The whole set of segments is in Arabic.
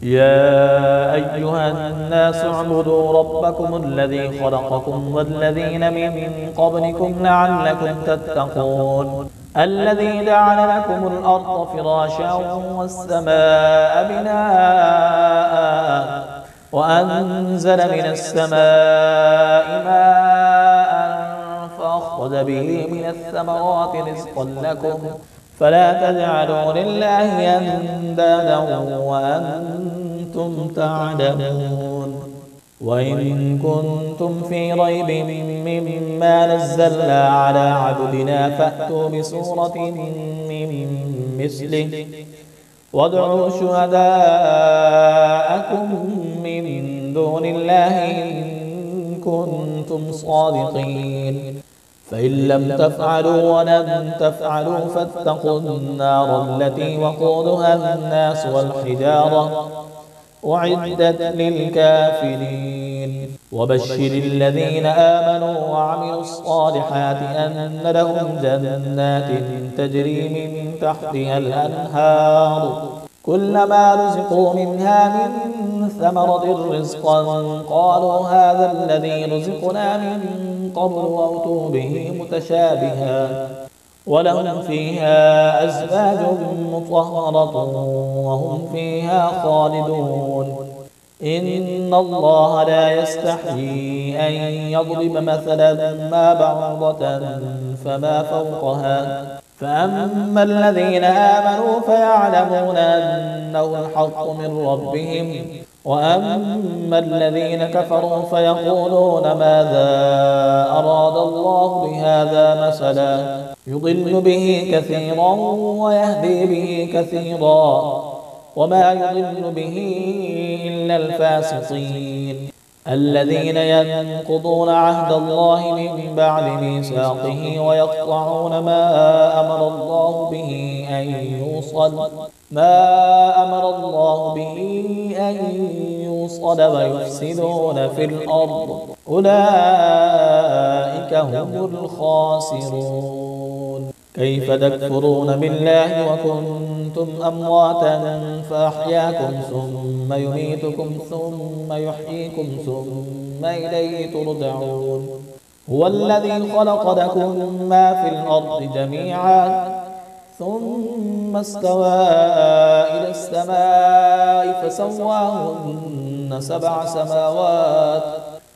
يا أيها الناس اعبدوا ربكم الذي خلقكم والذين من قبلكم لعلكم تتقون الذي جعل لكم الأرض فراشا والسماء بناء وأنزل من السماء ماء فأخرج به من الثمرات رزقا لكم فلا تجعلوا لله أندادا وأنتم تعلمون وإن كنتم في ريب مما نزلنا على عبدنا فأتوا بسورة من مثله وادعوا شهداءكم من دون الله إن كنتم صادقين فإن لم تفعلوا ولن تفعلوا فاتقوا النار التي وقودها الناس والحجارة أعدت للكافرين وبشر الذين آمنوا وعملوا الصالحات أن لهم جنات تجري من تحتها الأنهار كلما رزقوا منها من ثمرة رزقا قالوا هذا الذي رزقنا من قبل وأتوا به متشابها ولهم فيها أزواج مطهرة وهم فيها خالدون إن الله لا يستحيي أن يضرب مثلا ما بعوضة فما فوقها فأما الذين آمنوا فيعلمون أنه الحق من ربهم وأما الذين كفروا فيقولون ماذا أراد الله بهذا مثلا يضل به كثيرا ويهدي به كثيرا وما يضل به إلا الفاسقين الذين ينقضون عهد الله من بعد ميثاقه ويقطعون ما أمر الله به أن يوصل ويفسدون في الأرض أولئك هم الخاسرون كيف تكفرون بالله وكنتم أمواتا فأحياكم ثم يميتكم ثم يحييكم ثم إليه ترجعون هو الذي خلق لكم ما في الأرض جميعا ثم استوى إلى السماء فسواهن 7 سماوات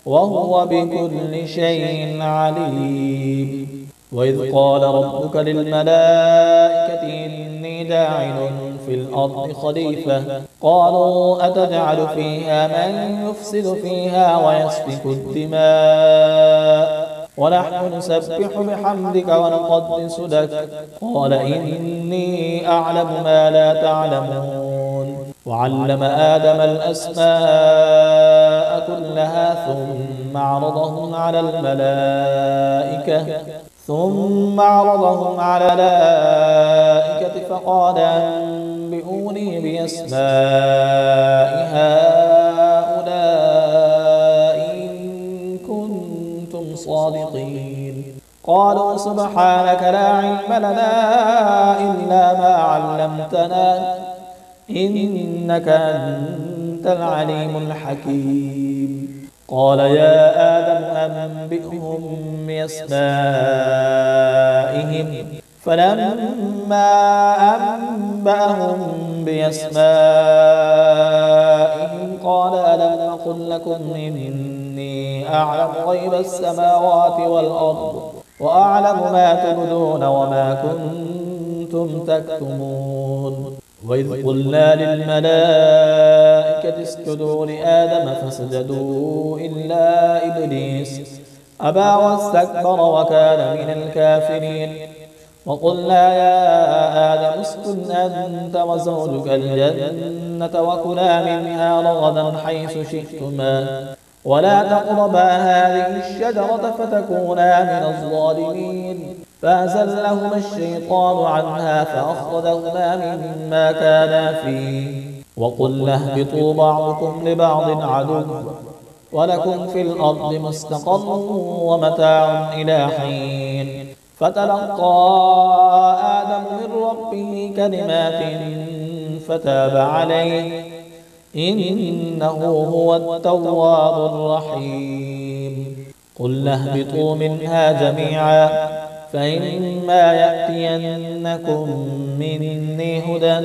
وهو بكل شيء عليم وإذ قال ربك للملائكة إني جاعل في الأرض خليفة قالوا أتجعل فيها من يفسد فيها ويسفك الدماء ونحن نسبح بحمدك ونقدس لك قال إني أعلم ما لا تعلمون وعلم آدم الأسماء كلها ثم عرضهم على الملائكة فقال أنبئوني بأسماء هؤلاء إن كنتم صادقين قالوا سبحانك لا علم لنا إلا ما علمتنا إنك أنت العليم الحكيم قال يا آدم أنبئهم بأسمائهم فلما أنبأهم بأسمائهم قال ألم أقل لكم إني أعلم غيب السماوات والأرض وأعلم ما تبدون وما كنتم تكتمون وإذ قلنا للملائكة اسجدوا لآدم فسجدوا إلا إبليس أبى واستكبر وكان من الكافرين وقلنا يا آدم اسكن أنت وزوجك الجنة وكلا منها رغدا حيث شئتما ولا تقربا هذه الشجرة فتكونا من الظالمين فأزلهما الشيطان عنها فأخرجهما مما كانا فيه وقلنا اهبطوا بعضكم لبعض عدو ولكم في الأرض مستقر ومتاع إلى حين فتلقى آدم من ربه كلمات فتاب عليه إنه هو التواب الرحيم. قل اهبطوا منها جميعا فإما يأتينكم مني هدى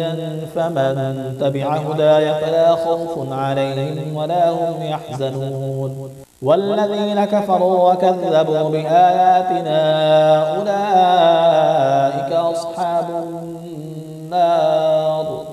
فمن تبع هداي فلا خوف عليهم ولا هم يحزنون. والذين كفروا وكذبوا بآياتنا أولئك أصحاب النار